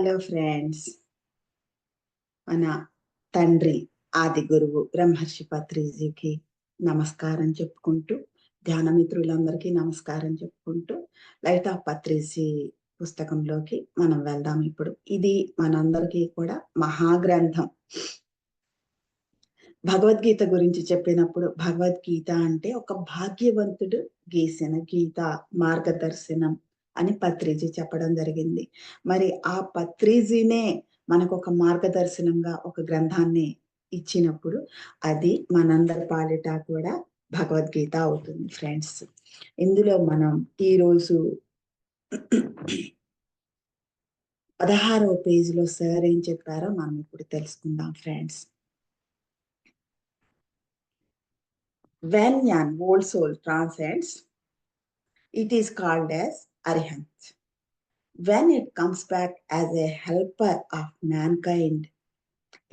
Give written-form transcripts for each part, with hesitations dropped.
Hello friends, మన తండ్రి ఆది గురువు బ్రహ్మర్షి పత్రిజీకి నమస్కారం చెప్పుకుంటూ, ధ్యాన మిత్రులందరికీ నమస్కారం చెప్పుకుంటూ, లైట్ ఆఫ్ పత్రిజీ పుస్తకంలోకి మనం వెళ్దాం. ఇప్పుడు ఇది మనందరికీ కూడా మహాగ్రంథం. భగవద్గీత గురించి చెప్పినప్పుడు భగవద్గీత అంటే ఒక భాగ్యవంతుడు గీసిన గీత మార్గదర్శనం అని పత్రిజీ చెప్పడం జరిగింది. మరి ఆ పత్రిజీనే మనకు ఒక మార్గదర్శనంగా ఒక గ్రంథాన్ని ఇచ్చినప్పుడు అది మనందరి పాలిట కూడా భగవద్గీత అవుతుంది ఫ్రెండ్స్. ఇందులో మనం ఈరోజు 16వ పేజీలో సార్ ఏం చెప్పారో మనం ఇప్పుడు తెలుసుకుందాం friends. When an old soul transcends, it is called as Arihant. When it comes back as a helper of mankind,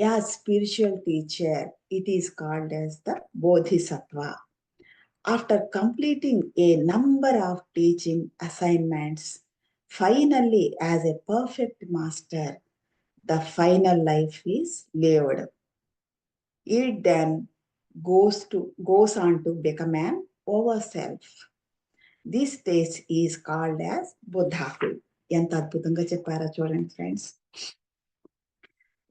a spiritual teacher, it is called as the Bodhisattva. After completing a number of teaching assignments, finally as a perfect master, the final life is lived. It then goes on to become an overself. This stage is called as Buddhahood. ఎంత అద్భుతంగా చెప్పారో చూడండి friends.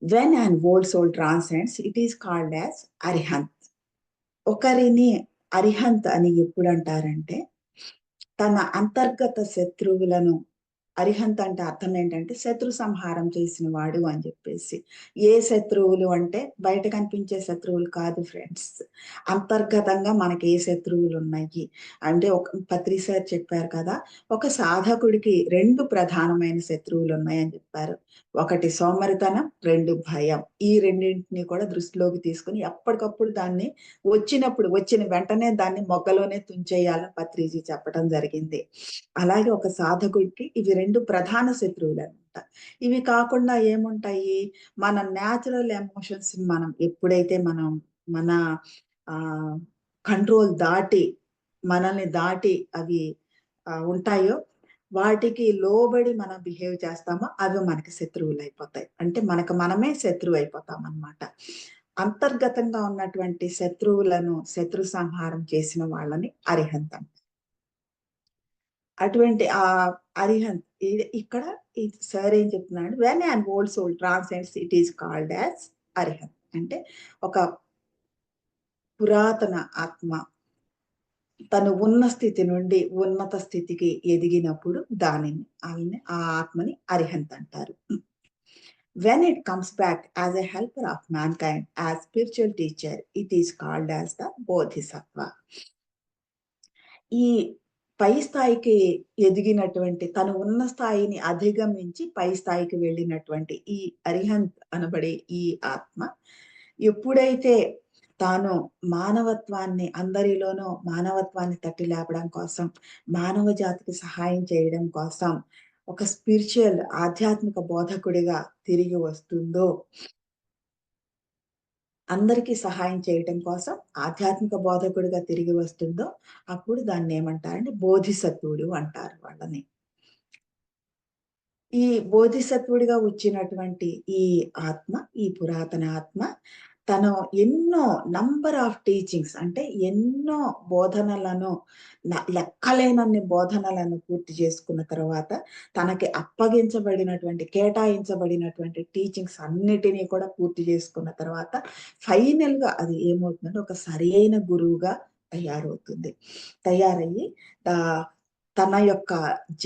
When an old soul transcends, it is called as Arihant. ఒకరిని అరిహంత్ అని ఎప్పుడు అంటారంటే, తన అంతర్గత శత్రువులను, అరిహంత్ అంటే అర్థం ఏంటంటే శత్రు సంహారం చేసిన వాడు అని చెప్పేసి. ఏ శత్రువులు అంటే బయట కనిపించే శత్రువులు కాదు ఫ్రెండ్స్, అంతర్గతంగా మనకి ఏ శత్రువులు ఉన్నాయి అంటే, ఒక పత్రి సార్ చెప్పారు కదా, ఒక సాధకుడికి 2 ప్రధానమైన శత్రువులు ఉన్నాయని చెప్పారు. ఒకటి సోమరితనం, 2 భయం. ఈ రెండింటిని కూడా దృష్టిలోకి తీసుకుని ఎప్పటికప్పుడు దాన్ని వచ్చిన వెంటనే దాన్ని మొగ్గలోనే తుంచేయాలని పత్రిజీ చెప్పడం జరిగింది. అలాగే ఒక సాధకుడికి ఇవి 2 ప్రధాన శత్రువులు అనమాట. ఇవి కాకుండా ఏముంటాయి, మన న్యాచురల్ ఎమోషన్స్ మనం ఎప్పుడైతే మన కంట్రోల్ దాటి మనల్ని దాటి అవి ఉంటాయో, వాటికి లోబడి మనం బిహేవ్ చేస్తామో అవి మనకి శత్రువులు అయిపోతాయి. అంటే మనకు మనమే శత్రువు అయిపోతాం అన్నమాట. అంతర్గతంగా ఉన్నటువంటి శత్రువులను శత్రు సంహారం చేసిన వాళ్ళని అరిహంతం. అటువంటి ఆ అరిహంత్ ఇక్కడ సార్ ఏం చెప్తున్నాడు, when and old soul transcends it is called as Arihant. అంటే ఒక పురాతన ఆత్మ తను ఉన్న స్థితి నుండి ఉన్నత స్థితికి ఎదిగినప్పుడు ఆ ఆత్మని అరిహంత్ అంటారు. When it comes back as a helper of mankind, as spiritual teacher, it is called as the Bodhisattva. ఈ పై స్థాయికి ఎదిగినటువంటి, తను ఉన్న స్థాయిని అధిగమించి పై స్థాయికి వెళ్ళినటువంటి ఈ అరిహంత్ అనబడే ఈ ఆత్మ ఎప్పుడైతే తాను మానవత్వాన్ని, అందరిలోనూ మానవత్వాన్ని తట్టి లేపడం కోసం, మానవ జాతికి సహాయం చేయడం కోసం ఒక స్పిరిచువల్ ఆధ్యాత్మిక బోధకుడిగా తిరిగి వస్తుందో, అందరికీ సహాయం చేయటం కోసం ఆధ్యాత్మిక బోధకుడిగా తిరిగి వస్తుందో, అప్పుడు దాన్ని ఏమంటారంటే బోధిసత్వుడు అంటారు వాళ్ళని. ఈ బోధిసత్వుడిగా వచ్చినటువంటి ఈ ఆత్మ, ఈ పురాతన ఆత్మ తను ఎన్నో నంబర్ ఆఫ్ టీచింగ్స్ అంటే ఎన్నో బోధనలను, లెక్కలేనన్ని బోధనలను పూర్తి చేసుకున్న తర్వాత, తనకి కేటాయించబడినటువంటి టీచింగ్స్ అన్నిటినీ కూడా పూర్తి చేసుకున్న తర్వాత ఫైనల్ గా అది ఏమవుతుందంటే ఒక సరి అయిన గురువుగా తయారయ్యి తన యొక్క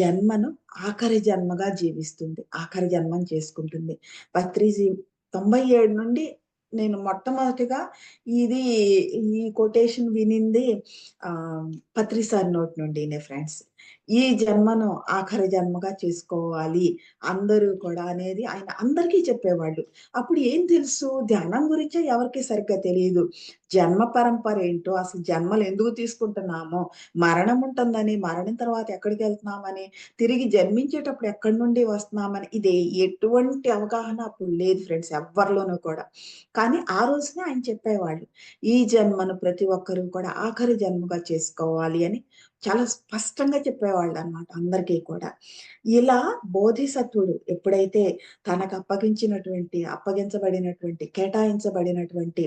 జన్మను ఆఖరి జన్మగా జీవిస్తుంది, ఆఖరి జన్మను చేసుకుంటుంది. పత్రిజీ 97 నుండి నేను మొట్టమొదటిగా ఈ కొటేషన్ వినింది పత్రి సార్ నోటి నుండినే ఫ్రెండ్స్. ఈ జన్మను ఆఖరి జన్మగా చేసుకోవాలి అందరూ కూడా అనేది ఆయన అందరికీ చెప్పేవాళ్ళు. అప్పుడు ఏం తెలుసు, ధ్యానం గురించే ఎవరికి సరిగ్గా తెలియదు. జన్మ పరంపర ఏంటో, అసలు జన్మలు ఎందుకు తీసుకుంటున్నామో, మరణం ఉంటుందని, మరణం తర్వాత ఎక్కడికి వెళ్తున్నామని, తిరిగి జన్మించేటప్పుడు ఎక్కడి నుండి వస్తున్నామని, ఇది ఎటువంటి అవగాహన అప్పుడు లేదు ఫ్రెండ్స్ ఎవరిలోనూ కూడా. కానీ ఆ రోజునే ఆయన చెప్పేవాళ్ళు, ఈ జన్మను ప్రతి ఒక్కరూ కూడా ఆఖరి జన్మగా చేసుకోవాలి అని చాలా స్పష్టంగా చెప్పేవాళ్ళనమాట అందరికీ కూడా. ఇలా బోధిసత్వుడు ఎప్పుడైతే అప్పగించబడినటువంటి, కేటాయించబడినటువంటి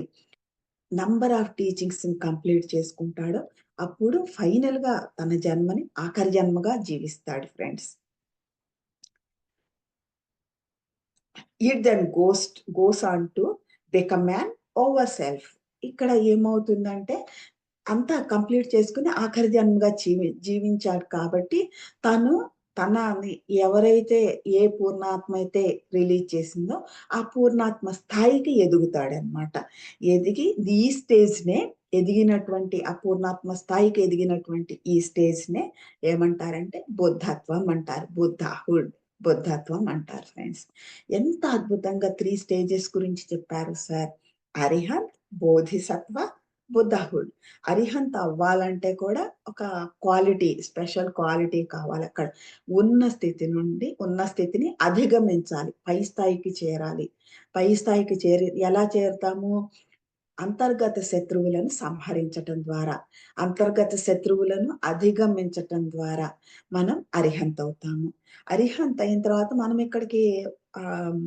నంబర్ ఆఫ్ టీచింగ్స్‌ని కంప్లీట్ చేసుకుంటాడో, అప్పుడు ఫైనల్‌గా తన జన్మని ఆఖరి జన్మగా జీవిస్తాడు friends. It then goes on to become man over self. ఇక్కడ ఏమవుతుందంటే అంతా కంప్లీట్ చేసుకొని ఆఖరి జన్మగా జీవించాడు కాబట్టి తను తనని ఎవరైతే ఏ పూర్ణాత్మ అయితే రిలీజ్ చేసిందో ఆ పూర్ణాత్మ స్థాయికి ఎదుగుతాడనమాట. ఎదిగి ఈ స్టేజ్‌నే ఎదిగినటువంటి ఆ పూర్ణాత్మ స్థాయికి ఎదిగినటువంటి ఈ స్టేజ్‌నే ఏమంటారంటే బుద్ధత్వం అంటారు. బుద్ధత్వం అంటారు ఫ్రెండ్స్. ఎంత అద్భుతంగా 3 స్టేజెస్ గురించి చెప్పారు సార్. అరిహంత్, బోధిసత్వ, బుద్ధహుడ్. అరిహంత్ అవ్వాలంటే కూడా ఒక స్పెషల్ క్వాలిటీ కావాలక్కడ. ఉన్న స్థితిని అధిగమించాలి. పై స్థాయికి చేరాలి. పై స్థాయికి ఎలా చేరుతాము? అంతర్గత శత్రువులను సంహరించటం ద్వారా, అంతర్గత శత్రువులను అధిగమించటం ద్వారా మనం అరిహంత్ అవుతాము. అరిహంత్ అయిన తర్వాత మనం ఇక్కడికి ఆహ్,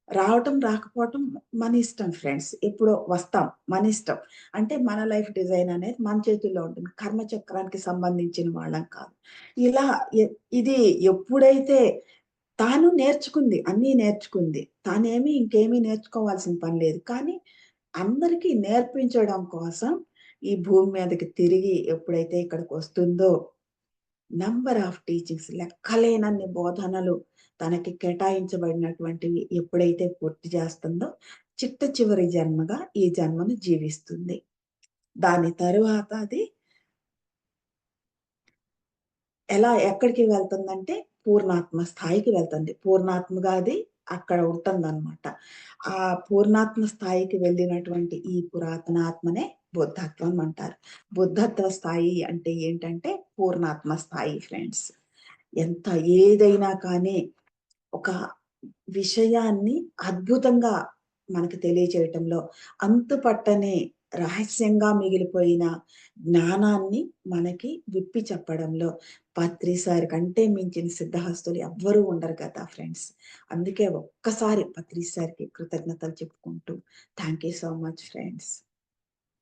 రావటం, రాకపోవటం మన ఇష్టం ఫ్రెండ్స్. ఎప్పుడో వస్తాం. మనిష్టం. అంటే మన లైఫ్ డిజైన్ అనేది మన చేతుల్లో ఉంటుంది. కర్మ చక్రానికి సంబంధించిన వాళ్ళం కాదు. ఇలా ఎ ఇది ఎప్పుడైతే తాను నేర్చుకుంది. అన్నీ నేర్చుకుంది. తానేమి ఇంకేమీ నేర్చుకోవాల్సిన పని లేదు. కానీ అందరికీ నేర్పించడం కోసం ఈ భూమి మీదకి తిరిగి ఎప్పుడైతే ఇక్కడికొస్తుందో నంబర్ ఆఫ్ టీచింగ్స్ లెక్కలేనన్ని బోధనలు తనకి కేటాయించబడినటువంటివి ఎప్పుడైతే పూర్తి చేస్తుందో చిట్ట చివరి జన్మగా ఈ జన్మను జీవిస్తుంది. దాని తరువాత అది ఎక్కడికి వెళ్తుందంటే పూర్ణాత్మ స్థాయికి వెళ్తుంది. పూర్ణాత్మగా అది అక్కడ ఉంటుందనమాట. ఆ పూర్ణాత్మ స్థాయికి వెళ్ళినటువంటి ఈ పురాతన ఆత్మనే బుద్ధత్వం అంటారు. బుద్ధత్వ స్థాయి అంటే ఏంటంటే పూర్ణాత్మ స్థాయి ఫ్రెండ్స్. ఎంత ఏదైనా కానీ ఒక విషయాన్ని అద్భుతంగా మనకు తెలియచేయటంలో, అంతుపట్టని రహస్యంగా మిగిలిపోయిన జ్ఞానాన్ని మనకి విప్పి చెప్పడంలో పత్రి సార్ కంటే మించిన సిద్ధహస్తులు ఎవ్వరూ ఉండరు కదా ఫ్రెండ్స్. అందుకే ఒక్కసారి పత్రి సార్‌కి కృతజ్ఞతలు చెప్పుకుంటూ thank you so much friends.